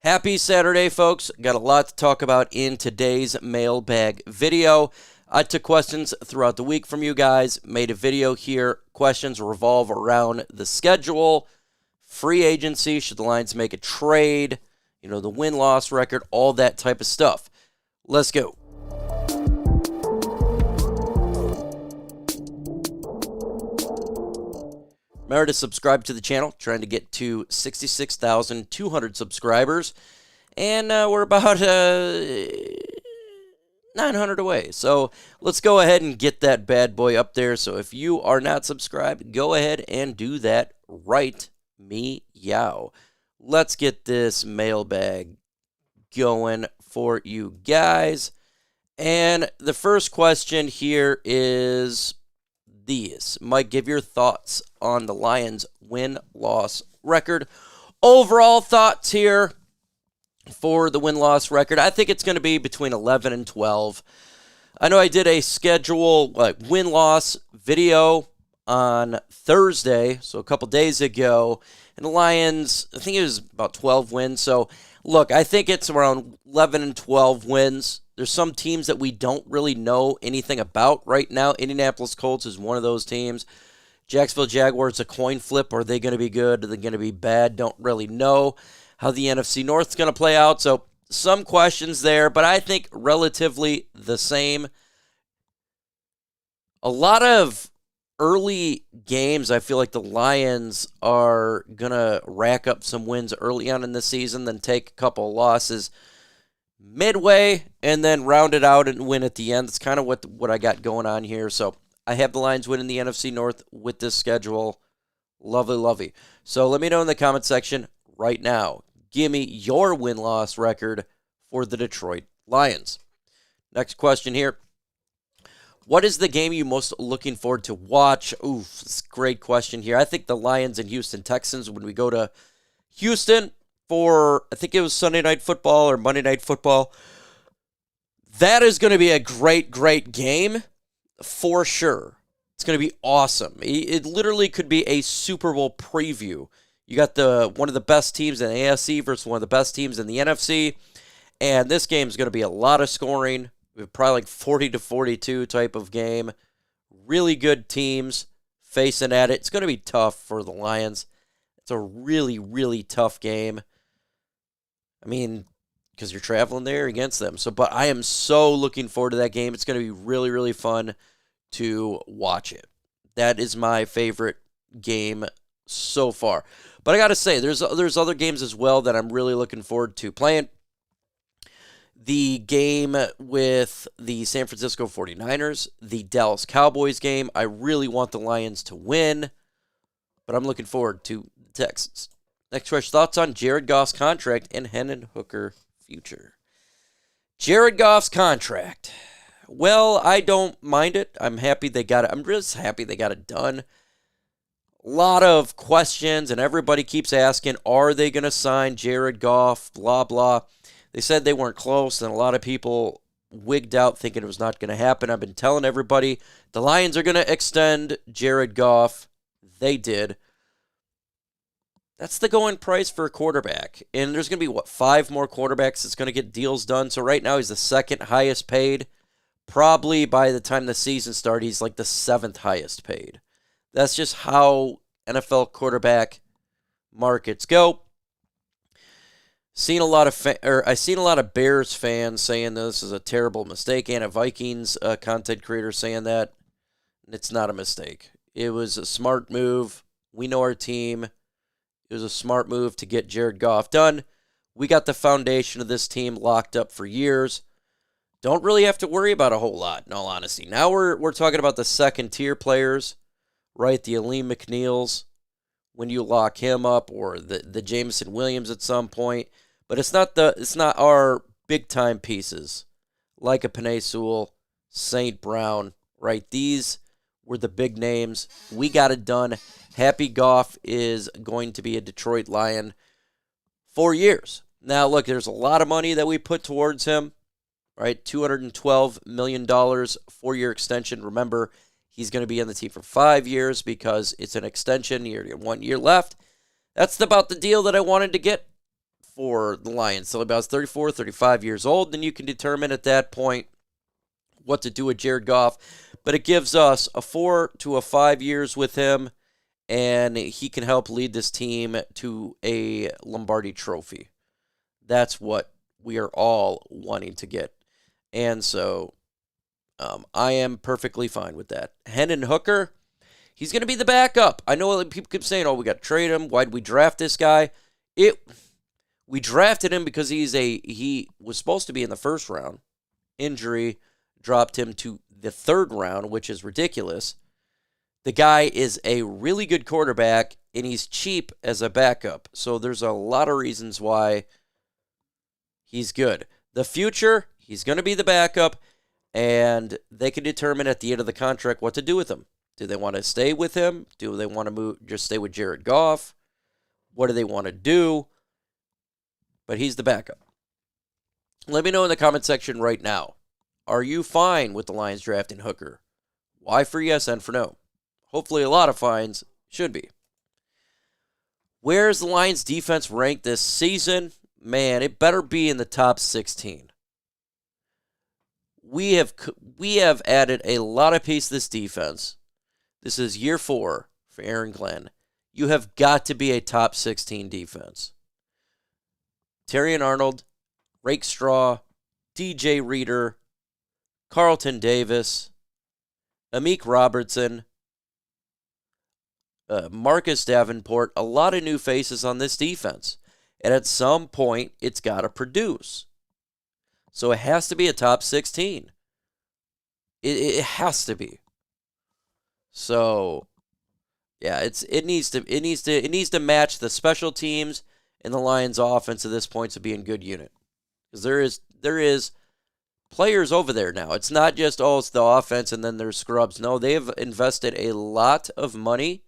Happy Saturday, folks. Got a lot to talk about in today's mailbag video. I took questions throughout the week from you guys, made a video here. Questions revolve around the schedule, free agency, should the Lions make a trade, the win-loss record, all that type of stuff. Let's go. Remember to subscribe to the channel, trying to get to 66,200 subscribers, and we're about 900 away. So let's go ahead and get that bad boy up there. So if you are not subscribed, go ahead and do that right meow. Let's get this mailbag going for you guys. And the first question here is these. Mike, give your thoughts on the Lions' win-loss record. Overall thoughts here for the win-loss record. I think it's going to be between 11 and 12. I know I did a schedule win-loss video on Thursday, so a couple days ago, and the Lions, I think it was about 12 wins. So, look, I think it's around 11 and 12 wins. There's some teams that we don't really know anything about right now. Indianapolis Colts is one of those teams. Jacksonville Jaguars, a coin flip. Are they going to be good? Are they going to be bad? Don't really know how the NFC North is going to play out. So some questions there, but I think relatively the same. A lot of early games, I feel like the Lions are going to rack up some wins early on in the season, then take a couple of losses midway, and then round it out and win at the end. That's kind of what I got going on here. So I have the Lions winning the NFC North with this schedule. Lovely, lovely. So let me know in the comment section right now. Give me your win-loss record for the Detroit Lions. Next question here. What is the game you most looking forward to watch? Oof, that's a great question here. I think the Lions and Houston Texans, when we go to Houston for, I think it was Sunday Night Football or Monday Night Football, that is going to be a great, great game for sure. It's going to be awesome. It literally could be a Super Bowl preview. You got one of the best teams in the AFC versus one of the best teams in the NFC, and this game is going to be a lot of scoring. Probably like 40-42 type of game. Really good teams facing at it. It's going to be tough for the Lions. It's a really, really tough game. I mean, because you're traveling there against them. But I am so looking forward to that game. It's going to be really, really fun to watch it. That is my favorite game so far. But I got to say, there's other games as well that I'm really looking forward to playing. The game with the San Francisco 49ers, the Dallas Cowboys game. I really want the Lions to win, but I'm looking forward to the Texans. Next question, thoughts on Jared Goff's contract and Hendon Hooker future. Jared Goff's contract. Well, I don't mind it. I'm happy they got it. I'm just happy they got it done. A lot of questions, and everybody keeps asking, are they going to sign Jared Goff, blah, blah. They said they weren't close, and a lot of people wigged out thinking it was not going to happen. I've been telling everybody the Lions are going to extend Jared Goff. They did. That's the going price for a quarterback. And there's going to be, 5 more quarterbacks that's going to get deals done. So right now he's the second highest paid. Probably by the time the season starts, he's like the 7th highest paid. That's just how NFL quarterback markets go. I seen a lot of Bears fans saying this is a terrible mistake, and a Vikings content creator saying that. It's not a mistake. It was a smart move. We know our team. It was a smart move to get Jared Goff done. We got the foundation of this team locked up for years. Don't really have to worry about a whole lot, in all honesty. Now we're talking about the second-tier players, right? The Aleem McNeils, when you lock him up, or the Jameson Williams at some point. But it's not our big-time pieces, like a Penei Sewell, St. Brown, right? These were the big names. We got it done. Happy Goff is going to be a Detroit Lion for years. Now, look, there's a lot of money that we put towards him, right? $212 million, 4-year extension. Remember, he's going to be on the team for 5 years because it's an extension. You have 1 year left. That's about the deal that I wanted to get for the Lions. So about 34, 35 years old, then you can determine at that point what to do with Jared Goff. But it gives us a 4 to 5 years with him, and he can help lead this team to a Lombardi trophy. That's what we are all wanting to get. And so I am perfectly fine with that. Hendon Hooker, he's going to be the backup. I know people keep saying, we got to trade him. Why did we draft this guy? We drafted him because he was supposed to be in the first round. Injury dropped him to the third round, which is ridiculous. The guy is a really good quarterback, and he's cheap as a backup. So there's a lot of reasons why he's good. The future, he's going to be the backup, and they can determine at the end of the contract what to do with him. Do they want to stay with him? Do they want to just stay with Jared Goff? What do they want to do? But he's the backup. Let me know in the comment section right now. Are you fine with the Lions drafting Hooker? Y for yes and for no. Hopefully a lot of fines. Should be. Where's the Lions defense ranked this season? Man, it better be in the top 16. We have added a lot of pieces to this defense. This is year 4 for Aaron Glenn. You have got to be a top 16 defense. Terrion Arnold, Rakestraw, DJ Reader, Carlton Davis, Amik Robertson, Marcus Davenport, a lot of new faces on this defense. And at some point, it's got to produce. So it has to be a top 16. It has to be. So, yeah, it needs to match the special teams and the Lions' offense at this point to be in good unit. Because there is players over there now. It's not just, it's the offense and then there's scrubs. No, they have invested a lot of money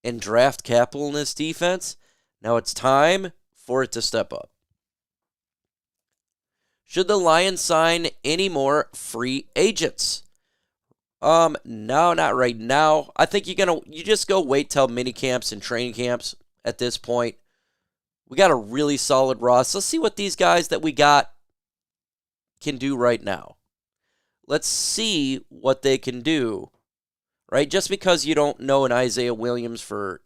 in draft capital in this defense. Now it's time for it to step up. Should the Lions sign any more free agents? No, not right now. I think you just go wait till mini camps and training camps at this point. We got a really solid roster. Let's see what these guys that we got can do right now. Let's see what they can do, right? Just because you don't know an Isaiah Williams as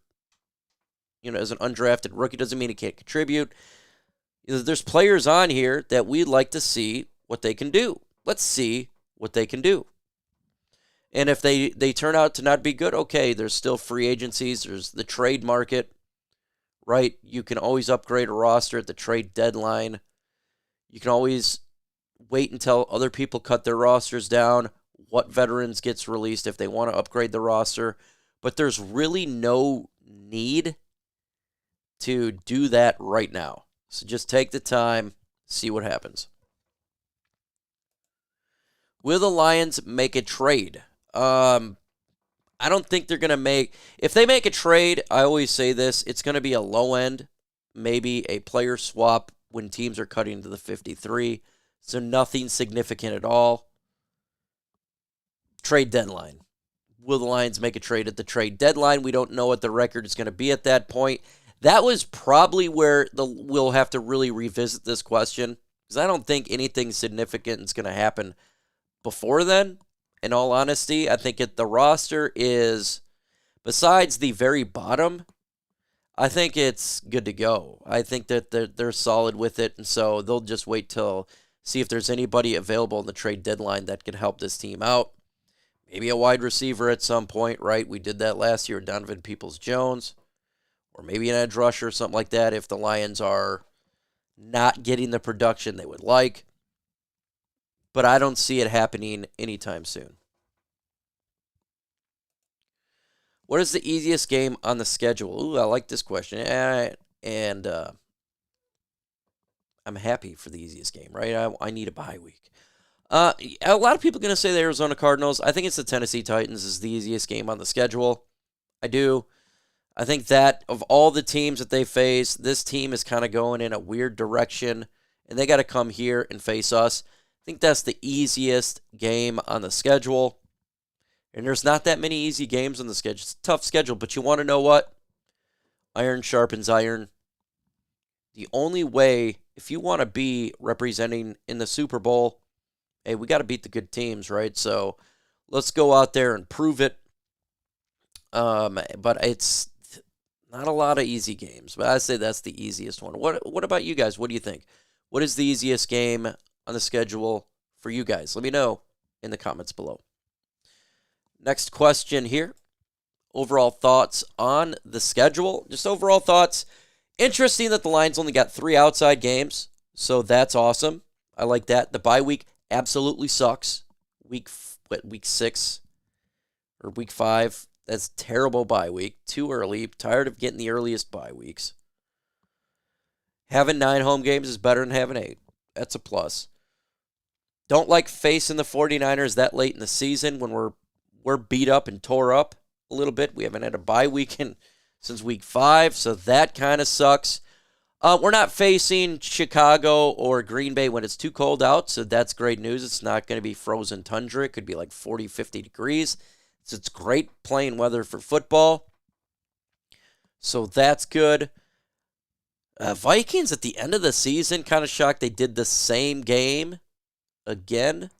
an undrafted rookie doesn't mean he can't contribute. There's players on here that we'd like to see what they can do. Let's see what they can do. And if they turn out to not be good, okay, there's still free agencies. There's the trade market, right? You can always upgrade a roster at the trade deadline. You can always wait until other people cut their rosters down, what veterans gets released if they want to upgrade the roster. But there's really no need to do that right now. So just take the time, see what happens. Will the Lions make a trade? I don't think they're going to make... If they make a trade, I always say this, it's going to be a low end, maybe a player swap when teams are cutting to the 53. So nothing significant at all. Trade deadline. Will the Lions make a trade at the trade deadline? We don't know what the record is going to be at that point. That was probably where we'll have to really revisit this question, because I don't think anything significant is going to happen before then. In all honesty, I think the roster is, besides the very bottom, I think it's good to go. I think that they're solid with it, and so they'll just wait till see if there's anybody available in the trade deadline that can help this team out. Maybe a wide receiver at some point, right? We did that last year with Donovan Peoples-Jones. Or maybe an edge rusher or something like that if the Lions are not getting the production they would like. But I don't see it happening anytime soon. What is the easiest game on the schedule? Ooh, I like this question. And I'm happy for the easiest game, right? I need a bye week. A lot of people are going to say the Arizona Cardinals. I think it's the Tennessee Titans is the easiest game on the schedule. I do. I think that of all the teams that they face, this team is kind of going in a weird direction, and they got to come here and face us. I think that's the easiest game on the schedule. And there's not that many easy games on the schedule. It's a tough schedule, but you want to know what? Iron sharpens iron. The only way, if you want to be representing in the Super Bowl, hey, we got to beat the good teams, right? So let's go out there and prove it. But it's not a lot of easy games, but I'd say that's the easiest one. What about you guys? What do you think? What is the easiest game on the schedule for you guys? Let me know in the comments below. Next question here. Overall thoughts on the schedule. Just overall thoughts. Interesting that the Lions only got 3 outside games, so that's awesome. I like that. The bye week absolutely sucks. Week 6 or week 5. That's terrible bye week. Too early. Tired of getting the earliest bye weeks. Having 9 home games is better than having 8. That's a plus. Don't like facing the 49ers that late in the season when we're beat up and tore up a little bit. We haven't had a bye weekend since week 5, so that kind of sucks. We're not facing Chicago or Green Bay when it's too cold out, so that's great news. It's not going to be frozen tundra. It could be like 40, 50 degrees. So it's great playing weather for football. So that's good. Vikings at the end of the season, kind of shocked they did the same game again.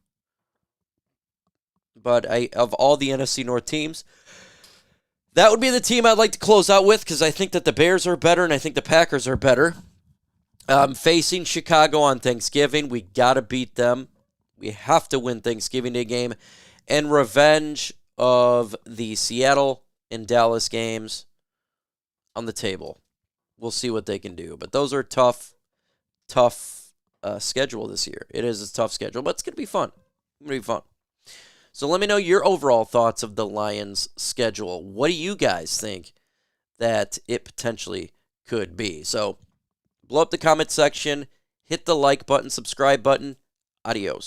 But of all the NFC North teams, that would be the team I'd like to close out with because I think that the Bears are better and I think the Packers are better. Facing Chicago on Thanksgiving, we got to beat them. We have to win Thanksgiving Day game. And revenge of the Seattle and Dallas games on the table. We'll see what they can do. But those are tough schedule this year. It is a tough schedule, but it's going to be fun. It's going to be fun. So let me know your overall thoughts of the Lions' schedule. What do you guys think that it potentially could be? So blow up the comment section, hit the like button, subscribe button. Adios.